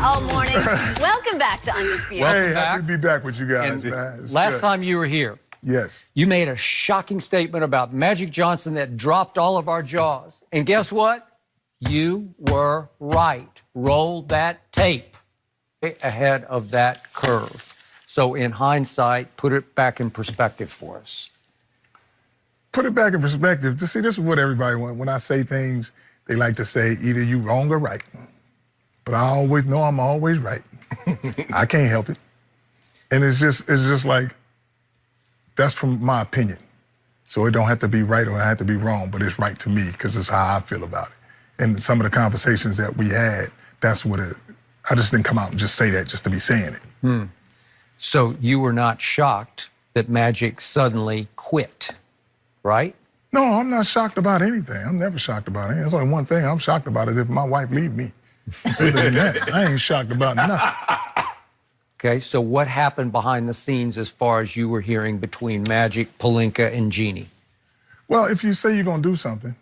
all morning. Welcome back to Undisputed. Hey, happy to be back with you guys, man. Last time you were here, yes, you made a shocking statement about Magic Johnson that dropped all of our jaws. And guess what? You were right. Roll that tape ahead of that curve. So in hindsight, put it back in perspective for us. Put it back in perspective. See, this is what everybody wants. When I say things, they like to say either you wrong or right. But I always know I'm always right. I can't help it. And it's just like, that's from my opinion. So it don't have to be right or it have to be wrong, but it's right to me because it's how I feel about it. And some of the conversations that we had, that's what I just didn't come out and just say that just to be saying it. So you were not shocked that Magic suddenly quit, right? No, I'm not shocked about anything. I'm never shocked about anything. There's only one thing I'm shocked about is if my wife leave me. Other than that, I ain't shocked about nothing. Okay, so what happened behind the scenes as far as you were hearing between Magic, Pelinka, and Jeannie? Well, if you say you're going to do something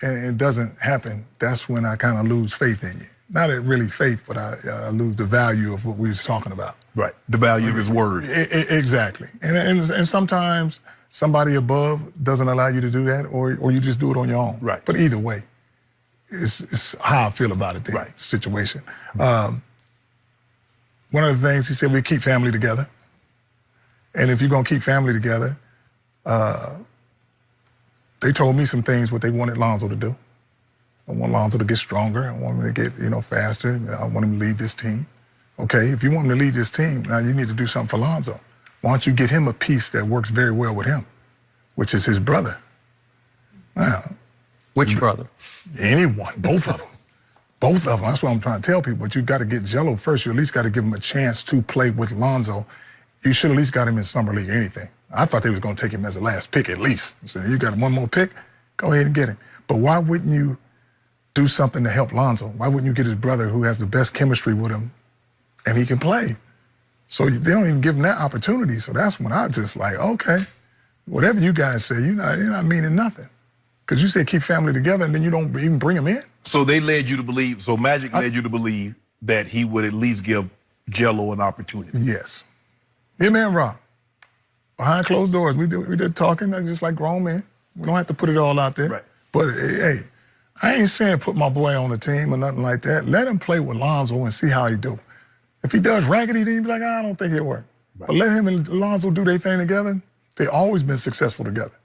and it doesn't happen, that's when I kind of lose faith in you. Not really faith, but I lose the value of what we was talking about. Right, the value of his word. Exactly. And sometimes somebody above doesn't allow you to do that, or you just do it on your own. Right. But either way, it's how I feel about it, the right. situation. One of the things he said, we keep family together. And if you're going to keep family together, they told me some things what they wanted Lonzo to do. I want Lonzo to get stronger. I want him to get, faster. I want him to lead this team. Okay, if you want him to lead this team, now you need to do something for Lonzo. Why don't you get him a piece that works very well with him, which is his brother. Now, which brother? Anyone, both of them. Both of them. That's what I'm trying to tell people. But you got to get Jello first. You at least got to give him a chance to play with Lonzo. You should at least got him in Summer League or anything. I thought they was going to take him as a last pick at least. So you got one more pick? Go ahead and get him. But why wouldn't you do something to help Lonzo? Why wouldn't you get his brother who has the best chemistry with him and he can play? So they don't even give him that opportunity. So that's when I just like, okay, whatever you guys say, you're not meaning nothing. Because you said keep family together and then you don't even bring them in. So they led you to believe, so Magic led you to believe that he would at least give Jello an opportunity. Yes. Him and Rob. Behind closed doors, we did talking just like grown men. We don't have to put it all out there. Right. But hey, I ain't saying put my boy on the team or nothing like that. Let him play with Lonzo and see how he do. If he does raggedy, then you be like, I don't think it'll work. Right. But let him and Lonzo do their thing together. They always been successful together.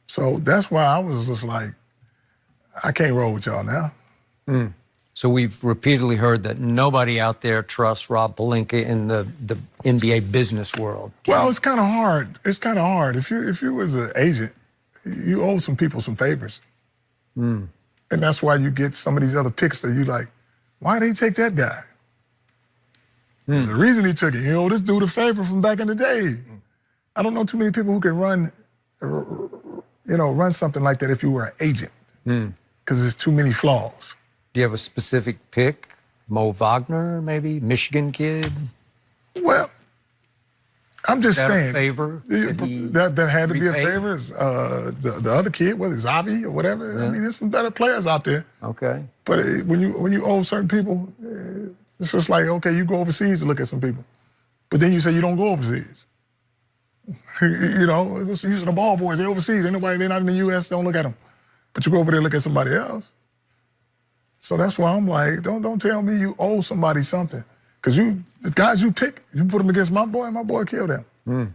So that's why I was just like, I can't roll with y'all now. So we've repeatedly heard that nobody out there trusts Rob Pelinka in the NBA business world. Well, it's kind of hard. It's kind of hard. If you was an agent, you owe some people some favors. And that's why you get some of these other picks that you like, why did he take that guy? The reason he took it, this dude a favor from back in the day. I don't know too many people who can run something like that if you were an agent, because there's too many flaws. Do you have a specific pick? Mo Wagner, maybe? Michigan kid? Well, I'm just saying. A favor? That had to be a favor. The other kid, whether it's Xavi or whatever. Yeah. I mean, there's some better players out there. Okay. But when you owe certain people, it's just like, okay, you go overseas to look at some people. But then you say you don't go overseas. It's using the ball boys, they're overseas. Ain't nobody, they're not in the U.S., don't look at them. But you go over there and look at somebody else. So that's why I'm like, don't tell me you owe somebody something. Because the guys you pick, you put them against my boy killed them.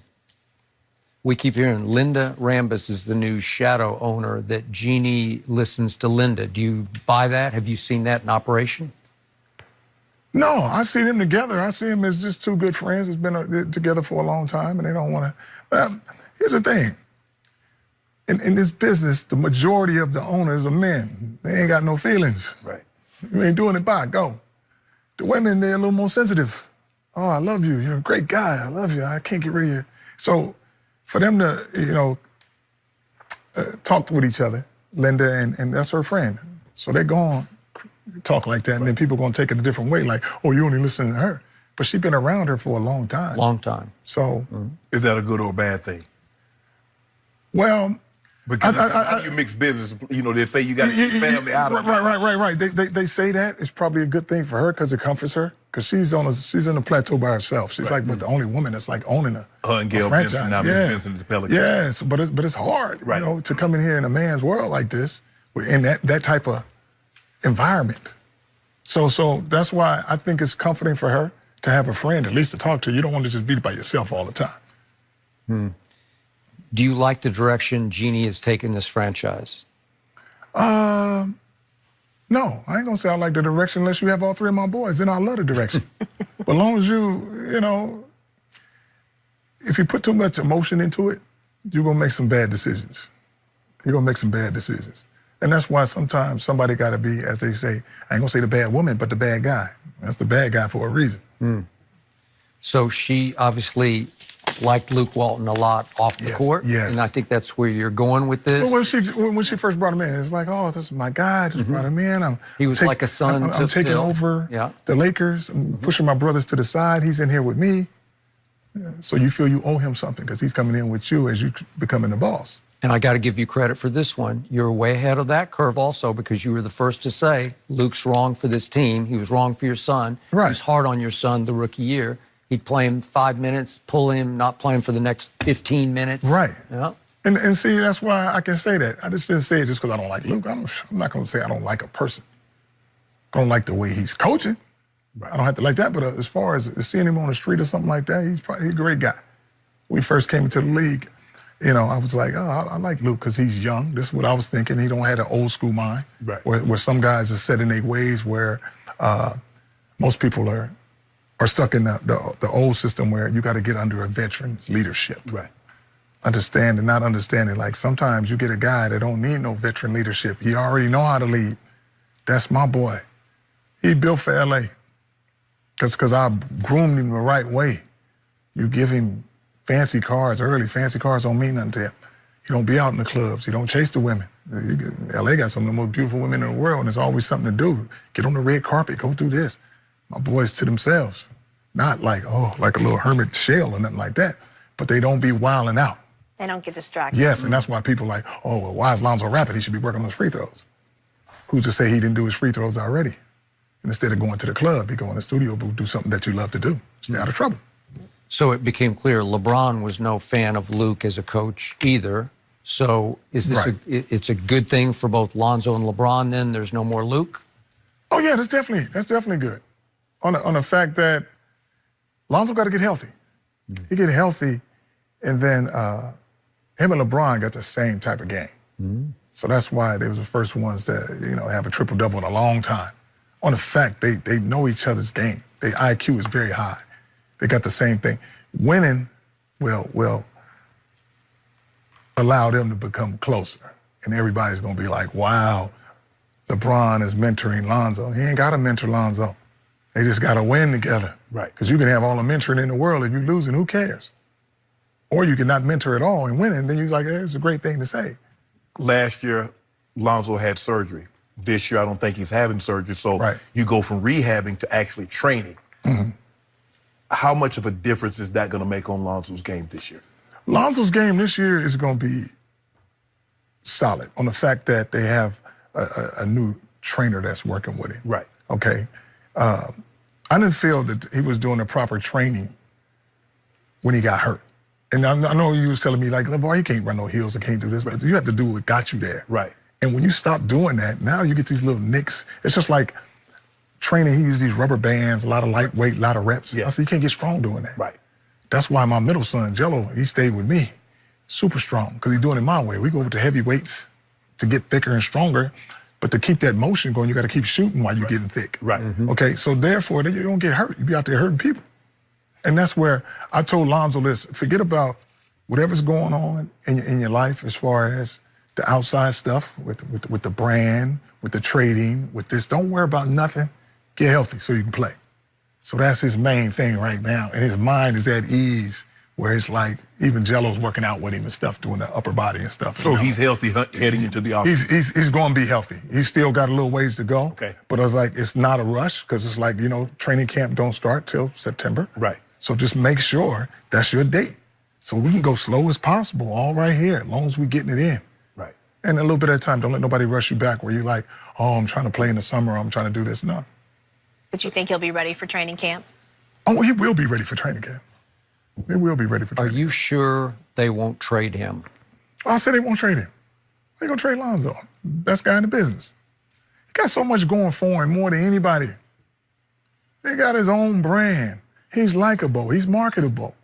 We keep hearing Linda Rambis is the new shadow owner, that Jeannie listens to Linda. Do you buy that? Have you seen that in operation? No, I see them together. I see them as just two good friends that's been together for a long time, and they don't want to. Here's the thing. In this business, the majority of the owners are men. They ain't got no feelings. Right. You ain't doing it by, go. The women, they're a little more sensitive. Oh, I love you. You're a great guy. I love you. I can't get rid of you. So for them to, talk with each other, Linda and that's her friend. So they go on, talk like that, and then people are going to take it a different way, like, oh, you only listen to her. But she's been around her for a long time. Long time. So. Is that a good or bad thing? Well, Because how do you mix business? You know, they say you got to keep family out of it. Right. They say that it's probably a good thing for her because it comforts her. Because she's in a plateau by herself. She's like the only woman that's like owning a and Gail franchise. Benson, now Miss Benson at the Pelicans. Yes, but it's hard, you know, to come in here in a man's world like this, in that type of environment. So that's why I think it's comforting for her to have a friend, at least to talk to. You don't want to just be by yourself all the time. Do you like the direction Jeannie has taken this franchise? No, I ain't gonna say I like the direction unless you have all three of my boys. Then I love the direction. But as long as you know, if you put too much emotion into it, you're gonna make some bad decisions. You're gonna make some bad decisions. And that's why sometimes somebody gotta be, as they say, I ain't gonna say the bad woman, but the bad guy. That's the bad guy for a reason. So she obviously liked Luke Walton a lot off the court. Yes. And I think that's where you're going with this. Well, when she first brought him in, it was like, oh, this is my guy. Just brought him in. He was like a son to I'm taking Phil. over the Lakers. I'm pushing my brothers to the side. He's in here with me. So you feel you owe him something because he's coming in with you as you becoming the boss. And I got to give you credit for this one. You're way ahead of that curve also because you were the first to say, Luke's wrong for this team. He was wrong for your son. He was hard on your son the rookie year. He'd play him 5 minutes, pull him, not play him for the next 15 minutes. Right. Yeah. And see, that's why I can say that. I just didn't say it just because I don't like Luke. I'm not going to say I don't like a person. I don't like the way he's coaching. I don't have to like that. But as far as seeing him on the street or something like that, he's a great guy. When we first came into the league, you know, I was like, oh, I like Luke because he's young. This is what I was thinking. He don't have an old school mind. Where some guys are set in their ways where most people are stuck in the old system where you got to get under a veteran's leadership. Understand and not understanding. Like sometimes you get a guy that don't need no veteran leadership. He already know how to lead. That's my boy. He built for LA. Because I groomed him the right way. You give him fancy cars early. Fancy cars don't mean nothing to him. He don't be out in the clubs. He don't chase the women. LA got some of the most beautiful women in the world, and there's always something to do. Get on the red carpet, go do this. My boys to themselves. Not like, like a little hermit shell or nothing like that. But they don't be wilding out. They don't get distracted. Yes, and that's why people like, oh, well, why is Lonzo rapping? He should be working on his free throws. Who's to say he didn't do his free throws already? And instead of going to the club, he go in the studio booth, do something that you love to do. Stay out of trouble. So it became clear LeBron was no fan of Luke as a coach either. So is this it's a good thing for both Lonzo and LeBron then? There's no more Luke? Oh, yeah, that's definitely good. On the fact that Lonzo got to get healthy. He get healthy, and then him and LeBron got the same type of game. So that's why they was the first ones to, you know, have a triple-double in a long time. On the fact they know each other's game. Their IQ is very high. They got the same thing. Winning will allow them to become closer. And everybody's going to be like, wow, LeBron is mentoring Lonzo. He ain't got to mentor Lonzo. They just got to win together. Because you can have all the mentoring in the world. If you're losing, who cares? Or you can not mentor at all and win it. And then you're like, hey, it's a great thing to say. Last year, Lonzo had surgery. This year, I don't think he's having surgery. So you go from rehabbing to actually training. How much of a difference is that going to make on Lonzo's game this year? Lonzo's game this year is going to be solid on the fact that they have a new trainer that's working with him. Okay. I didn't feel that he was doing the proper training when he got hurt. And I know you was telling me, like, LeVar, you can't run no heels and can't do this, but you have to do what got you there. And when you stop doing that, now you get these little nicks. It's just like training, he used these rubber bands, a lot of lightweight, a lot of reps. I said, you can't get strong doing that. That's why my middle son, Jello, he stayed with me, super strong, because he's doing it my way. We go to heavy weights to get thicker and stronger, but to keep that motion going, you got to keep shooting while you're getting thick. Okay, so therefore, you don't get hurt. You be out there hurting people. And that's where I told Lonzo this, forget about whatever's going on in your life as far as the outside stuff with the brand, with the trading, with this. Don't worry about nothing. Get healthy so you can play. So that's his main thing right now. And his mind is at ease where it's like even Jello's working out with him and stuff, doing the upper body and stuff. So he's healthy heading into the offseason? He's going to be healthy. He's still got a little ways to go. But I was like, it's not a rush because it's like, you know, training camp don't start till September. So just make sure that's your date. So we can go slow as possible all right here as long as we're getting it in. And a little bit at a time. Don't let nobody rush you back where you're like, oh, I'm trying to play in the summer, or I'm trying to do this. No. But you think he'll be ready for training camp? Oh, he will be ready for training camp. He will be ready for training camp. Are you sure they won't trade him? I said they won't trade him. They're going to trade Lonzo. Best guy in the business. He got so much going for him, more than anybody. He got his own brand. He's likable. He's marketable.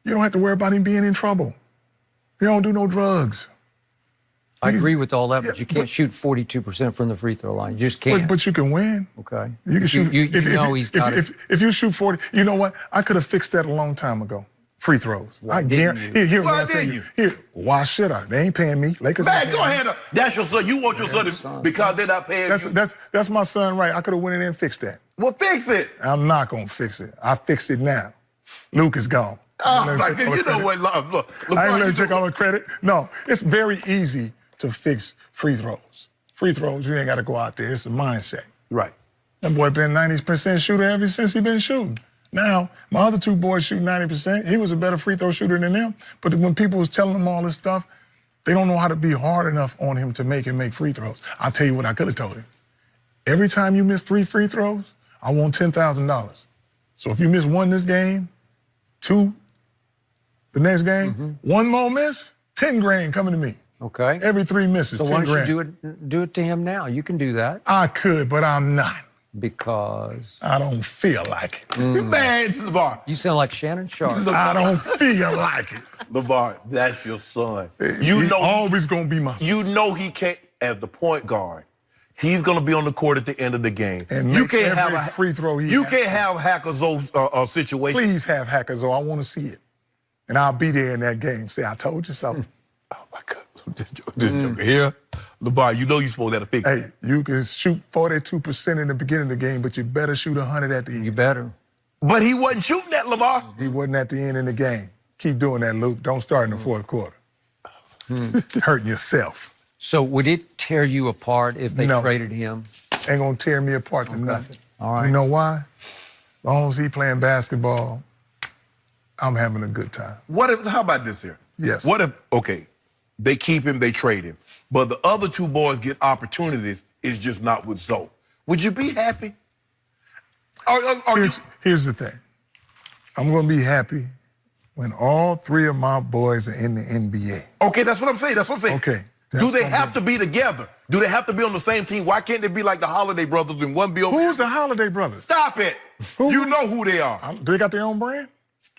You don't have to worry about him being in trouble. He don't do no drugs. I agree with all that, but you can't shoot 42% from the free throw line. You just can't. But you can win. Okay. You can shoot. If you shoot 40, you know what? I could have fixed that a long time ago. Free throws. Why didn't you? Why didn't you? Here, why should I? They ain't paying me. Lakers. Man, go ahead. That's your son. You want your son to, because they're not paying you. That's my son, right? I could have went in there and fixed that. Well, fix it. I'm not gonna fix it. I fixed it now. Luke is gone. Oh, my God. You know what? Look, I ain't let him take all the credit. No, it's very easy to fix free throws. Free throws, you ain't got to go out there. It's a mindset. Right. That boy been 90% shooter ever since he been shooting. Now, my other two boys shoot 90%. He was a better free throw shooter than them. But when people was telling him all this stuff, they don't know how to be hard enough on him to make him make free throws. I'll tell you what I could have told him. Every time you miss 3 free throws, I want $10,000. So if you miss 1 this game, 2 the next game, 1 more miss, 10 grand coming to me. Okay. Every 3 misses, so 10 why grand. don't you do it to him now? You can do that. I could, but I'm not. Because? I don't feel like it. Man, LaVar. You sound like Shannon Sharp. I don't feel like it. LaVar, that's your son. You know always going to be my son. You know he can't, as the point guard, he's going to be on the court at the end of the game. And you can't have a free throw. You can't have Hackerzo's situation. Please have Hackerzo. I want to see it. And I'll be there in that game. Say, I told you something. Oh, my God. Just joking. Here, LaVar, you know you're supposed to have a fix. Hey, you can shoot 42% in the beginning of the game, but you better shoot 100 at the end. You better. But he wasn't shooting that, LaVar. He wasn't at the end of the game. Keep doing that, Luke. Don't start in the fourth quarter. Hurting yourself. So would it tear you apart if they traded him? Ain't gonna tear me apart to nothing. All right. You know why? As long as he playing basketball, I'm having a good time. How about this here? Yes. What if, okay, they keep him, they trade him, but the other 2 boys get opportunities, it's just not with Zoe. Would you be happy? Here's the thing. I'm gonna be happy when all 3 of my boys are in the NBA. Okay, that's what I'm saying. Okay. Do they have to be together? Do they have to be on the same team? Why can't they be like the Holiday brothers and one be over? Who's the Holiday brothers? Stop it. You know who they are. Do they got their own brand?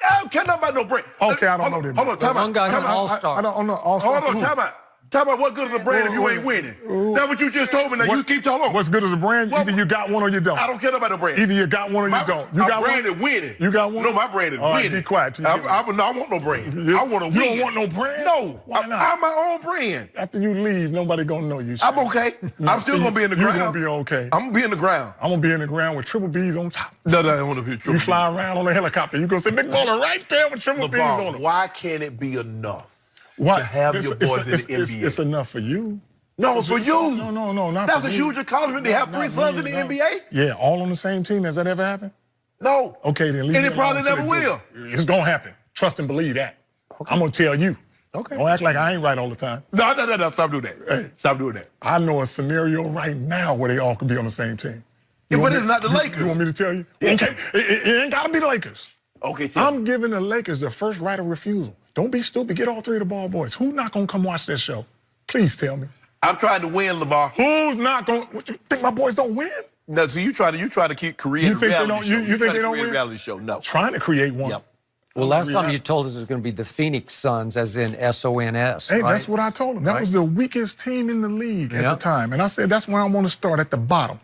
I don't care about no brand. Okay, I don't know them. Hold on, time out. One guy's an all-star. I don't know all-star. Hold on, time out. Talk about what good is a brand if you ain't winning. That's what you just told me. Now you keep talking. What's good as a brand? Either you got one or you don't. I don't care about the brand. Either you got one or you don't. You got my brand is winning. You got one? No, my brand is All right, winning. be quiet. I want no brand. I want to win. You don't want no brand? No. Why not? I'm my own brand. After you leave, nobody gonna know you. I'm okay. I'm still gonna be in the ground. You're gonna be okay. I'm gonna be in the ground. I'm gonna be in the ground with triple B's on top. No, I don't want to be triple You fly around on a helicopter. You gonna say big baller right there with triple B's on them. Why can't it be enough? What? To have your boys in the NBA. It's enough for you. No, it's for you. No, not That's for a me. huge accomplishment to have 3 sons in the NBA. Yeah, all on the same team. Has that ever happened? No. Okay, then leave and it it probably alone never will. It's gonna happen. Trust and believe that. Okay. I'm gonna tell you. Okay. Don't act like I ain't right all the time. No. Stop doing that. Hey, stop doing that. I know a scenario right now where they all could be on the same team. But it's not the Lakers. You want me to tell you? Okay, it ain't gotta be the Lakers. Okay, I'm giving the Lakers the first right of refusal. Don't be stupid. Get all 3 of the ball boys. Who's not gonna come watch that show? Please tell me. I'm trying to win, LaVar. Who's not gonna? What, you think my boys don't win? No, so you try to keep creating reality show. You think they don't win? Reality show? No. Trying to create one. Yep. Well, last time you told us it was going to be the Phoenix Suns, as in SONS. Hey, right? that's what I told them. That was the weakest team in the league at the time. And I said, that's where I want to start, at the bottom.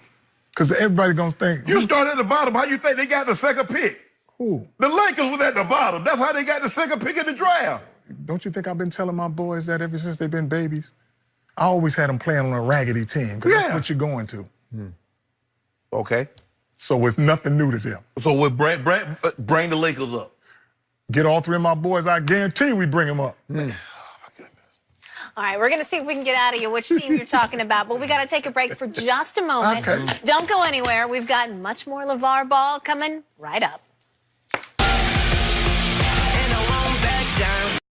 Because everybody going to think. You start at the bottom. How you think they got the second pick? Who? The Lakers was at the bottom. That's how they got the second pick in the draft. Don't you think I've been telling my boys that ever since they've been babies? I always had them playing on a raggedy team, because that's what you're going to. Okay. So it's nothing new to them. So we'll bring the Lakers up. Get all 3 of my boys, I guarantee we bring them up. All right, we're going to see if we can get out of you which team you're talking about, but we got to take a break for just a moment. Okay. Don't go anywhere. We've got much more LaVar Ball coming right up.